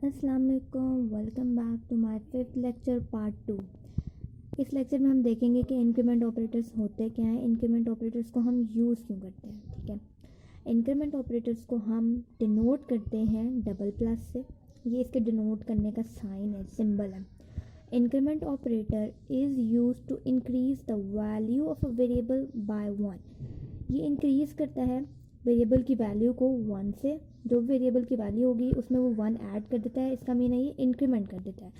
अस्सलाम वालेकुम, welcome back to my fifth lecture part 2। इस लेक्चर में हम देखेंगे कि इंक्रीमेंट ऑपरेटर्स होते क्या हैं, इंक्रीमेंट ऑपरेटर्स को हम यूज़ क्यों करते हैं। ठीक है, इंक्रीमेंट ऑपरेटर्स को हम डिनोट करते हैं डबल प्लस से। ये इसके डिनोट करने का साइन है, सिंबल है। Increment operator is use to increase the value of a variable by 1। ये इंक्रीज़ करता है वेरिएबल की वैल्यू को 1 से। जो वेरिएबल की वैल्यू होगी उसमें वो 1 ऐड कर देता है, इसका मीन है ये इंक्रीमेंट कर देता है।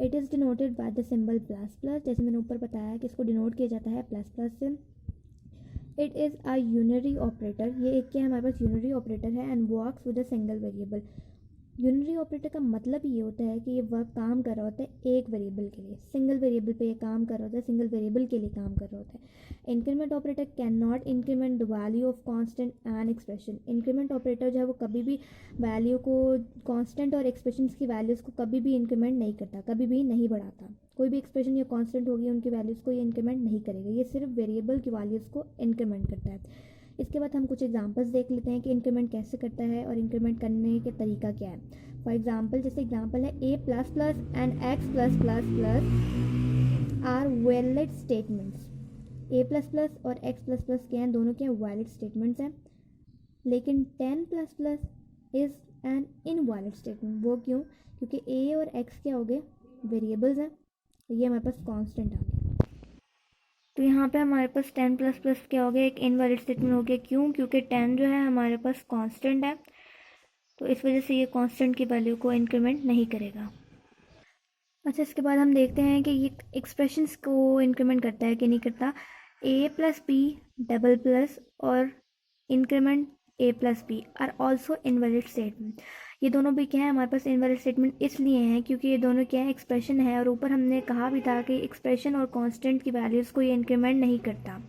It is denoted by the symbol plus plus, जैसे मैंने ऊपर बताया कि इसको डिनोट किया जाता है प्लस प्लस से। It is a unary operator, ये एक क्या है, हमारे पास यूनरी ऑपरेटर है and works with a single variable. Unary operator का मतलब ये होता है कि ये वर्क काम कर रहा होता है एक वेरिएबल के लिए, सिंगल वेरिएबल पे ये काम कर रहा होता है, सिंगल वेरिएबल के लिए काम कर रहा होता है। Increment operator can not increment the value of constant and expression. Increment operator जो है वो कभी भी वैल्यू को, कांस्टेंट और एक्सप्रेशंस की वैल्यूज़ को कभी भी इंक्रीमेंट नहीं करता, कभी भी नहीं बढ़ाता। कोई भी एक्सप्रेशन या कांस्टेंट होगी उनकी वैल्यूज़ को ये इंक्रीमेंट नहीं करेगा, ये सिर्फ वेरिएबल की वैल्यूज़ को इंक्रीमेंट करता है। इसके बाद हम कुछ एग्जांपल्स देख लेते हैं कि इंक्रीमेंट कैसे करता है और इंक्रीमेंट करने के तरीका क्या है। फॉर एग्जाम्पल, जैसे एग्जाम्पल है A plus plus and X plus plus plus are valid statements. A plus plus और एक्स प्लस प्लस क्या हैं, दोनों क्या वैलिड स्टेटमेंट्स हैं। लेकिन 10 plus plus is an invalid statement. वो क्यों? क्योंकि ए और एक्स क्या हो गए, वेरिएबल्स हैं, ये हमारे पास कांस्टेंट आ गया। तो यहाँ पे हमारे पास 10 प्लस प्लस क्या हो गया, एक इनवैलिड स्टेटमेंट हो गया। क्यों? क्योंकि 10 जो है हमारे पास कांस्टेंट है, तो इस वजह से ये कांस्टेंट की वैल्यू को इंक्रीमेंट नहीं करेगा। अच्छा, इसके बाद हम देखते हैं कि ये एक्सप्रेशंस को इंक्रीमेंट करता है कि नहीं करता। A plus B double plus और increment A plus B are also invalid statement. ये दोनों भी क्या है हमारे पास इनवैलिड स्टेटमेंट इसलिए हैं क्योंकि ये दोनों क्या है, एक्सप्रेशन है, और ऊपर हमने कहा भी था कि एक्सप्रेशन और कांस्टेंट की वैल्यूज़ को ये इंक्रीमेंट नहीं करता,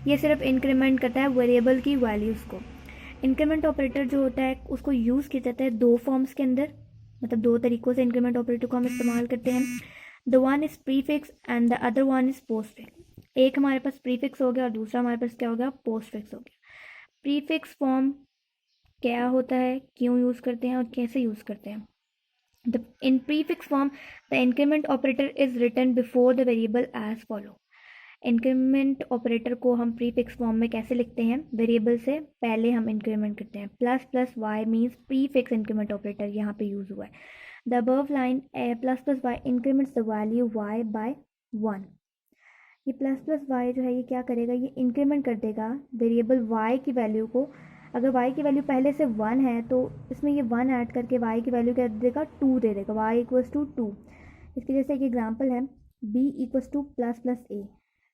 ये सिर्फ इंक्रीमेंट करता है वेरिएबल की वैल्यूज़ को। इंक्रीमेंट ऑपरेटर जो होता है उसको यूज़ किया जाता है दो फॉर्म्स के अंदर, मतलब दो तरीक़ों से इंक्रीमेंट ऑपरेटर को हम इस्तेमाल करते हैं। The one is prefix and the other one is postfix. एक हमारे पास प्रीफिक्स हो गया और दूसरा हमारे पास क्या हो गया, पोस्टफिक्स हो गया। प्रीफिक्स फॉर्म क्या होता है, क्यों यूज़ करते हैं और कैसे यूज़ करते हैं। In prefix form, the increment operator is written before the variable as follow. Increment operator को हम प्रीफिक्स फॉर्म में कैसे लिखते हैं, वेरिएबल से पहले हम इंक्रीमेंट करते हैं। Plus plus Y means prefix increment operator यहाँ पे यूज हुआ है। The above line plus plus Y increments the value Y by 1। ये प्लस प्लस वाई जो है ये क्या करेगा, ये इंक्रीमेंट कर देगा वेरिएबल वाई की वैल्यू को। अगर वाई की वैल्यू पहले से 1 है तो इसमें ये 1 ऐड करके वाई की वैल्यू क्या दे देगा, 2 दे देगा, वाई इक्वल्स टू 2। इसके जैसे एक एग्जांपल है, B equals to plus plus A.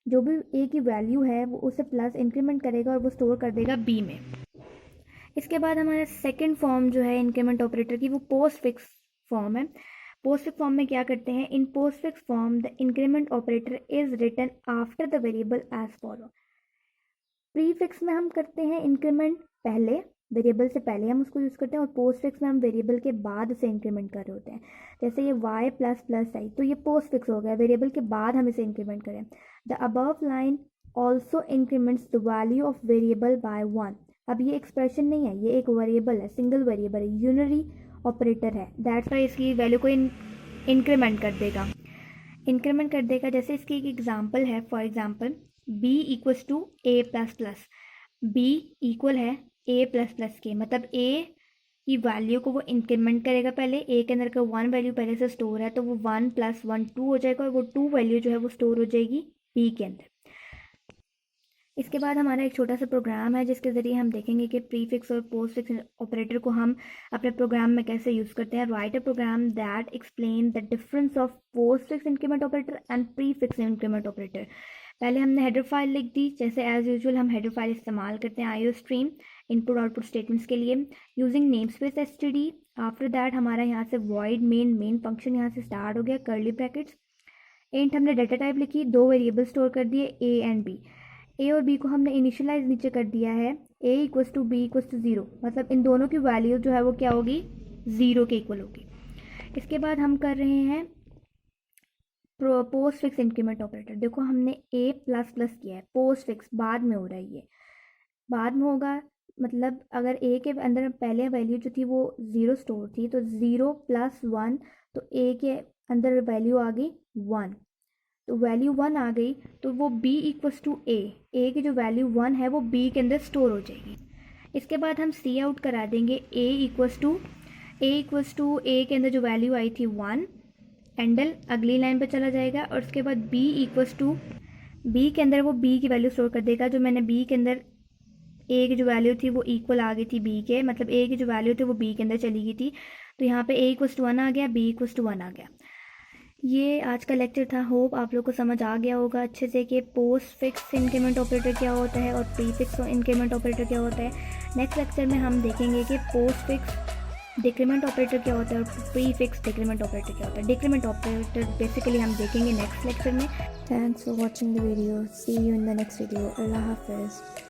जो भी ए की वैल्यू है वो उसे प्लस इंक्रीमेंट करेगा और वो स्टोर कर देगा बी में। इसके बाद हमारा सेकंड फॉर्म जो है इंक्रीमेंट ऑपरेटर की, वो पोस्ट फिक्स फॉर्म है। पोस्ट फिक्स फॉर्म में क्या करते हैं, in postfix form the increment operator is written after the variable as follow. Prefix में हम करते हैं इंक्रीमेंट पहले, वेरिएबल से पहले हम उसको यूज़ करते हैं, और पोस्ट फिक्स में हम वेरिएबल के बाद उसे इंक्रीमेंट कर रहे होते हैं। जैसे ये y प्लस प्लस आई तो ये पोस्ट फिक्स हो गया, वेरिएबल के बाद हम इसे इंक्रीमेंट करें। The above line also increments the value of variable by 1। अब ये एक्सप्रेशन नहीं है, ये एक वेरिएबल है, सिंगल वेरिएबल है, यूनरी ऑपरेटर है, दैट्स वाई इसकी वैल्यू को इंक्रीमेंट कर देगा, इंक्रीमेंट कर देगा। जैसे इसकी एक एग्जांपल है, for example b equals to A plus plus. b equal है a प्लस प्लस के, मतलब a की वैल्यू को वो इंक्रीमेंट करेगा पहले, a के अंदर का 1 वैल्यू पहले से स्टोर है तो वो 1 प्लस 1 2 हो जाएगा, और वो 2 वैल्यू जो है वो स्टोर हो जाएगी b के अंदर। इसके बाद हमारा एक छोटा सा प्रोग्राम है जिसके ज़रिए हम देखेंगे कि प्रीफिक्स और पोस्टफिक्स ऑपरेटर को हम अपने प्रोग्राम में कैसे यूज़ करते हैं। Write a program that explain the difference of postfix increment operator and prefix increment operator. पहले हमने हेडर फाइल लिख दी, जैसे एज यूजुअल हम हेडर फाइल इस्तेमाल करते हैं iostream input output statements के लिए using namespace STD. After that हमारा यहाँ से वॉइड मेन फंक्शन यहाँ से स्टार्ट हो गया, कर्ली ब्रैकेट्स। इंट हमने डाटा टाइप लिखी, दो वेरिएबल स्टोर कर दिए ए एंड बी। ए और बी को हमने इनिशियलाइज नीचे कर दिया है, A equals to B equals to 0, मतलब इन दोनों की वैल्यू जो है वो क्या होगी, 0 के इक्वल होगी। इसके बाद हम कर रहे हैं पोस्ट फिक्स इंक्रीमेंट ऑपरेटर। देखो हमने ए प्लस प्लस किया है, पोस्ट फिक्स बाद में हो रहा है, ये बाद में होगा, मतलब अगर ए के अंदर पहले वैल्यू जो थी वो 0 स्टोर थी, तो 0 + 1, तो ए के अंदर वैल्यू आ गई 1, तो वैल्यू 1 आ गई, तो वो b इक्वल्स टू ए की जो वैल्यू 1 है वो b के अंदर स्टोर हो जाएगी। इसके बाद हम सी आउट करा देंगे a इक्वल्स टू ए के अंदर जो वैल्यू आई थी 1, एंडल अगली लाइन पर चला जाएगा, और उसके बाद b इक्वल्स टू बी के अंदर वो b की वैल्यू स्टोर कर देगा, जो मैंने b के अंदर a की जो वैल्यू थी वो इक्वल आ गई थी b के, मतलब a की जो वैल्यू थी वो b के अंदर चली गई थी, तो यहाँ पे a इक्वल्स टू 1 आ गया, b इक्वल्स टू 1 आ गया। ये आज का लेक्चर था। होप आप लोग को समझ आ गया होगा अच्छे से कि पोस्ट फिक्स इंक्रीमेंट ऑपरेटर क्या होता है और प्री फिक्स इंक्रीमेंट ऑपरेटर क्या होता है। नेक्स्ट लेक्चर में हम देखेंगे कि पोस्ट फिक्स डिक्रीमेंट ऑपरेटर क्या होता है और प्री फिक्स डिक्रीमेंट ऑपरेटर क्या होता है। डिक्रीमेंट ऑपरेटर बेसिकली हम देखेंगे नेक्स्ट लेक्चर में। Thanks for watching the video, see you in the next video. Allah हाफिज़।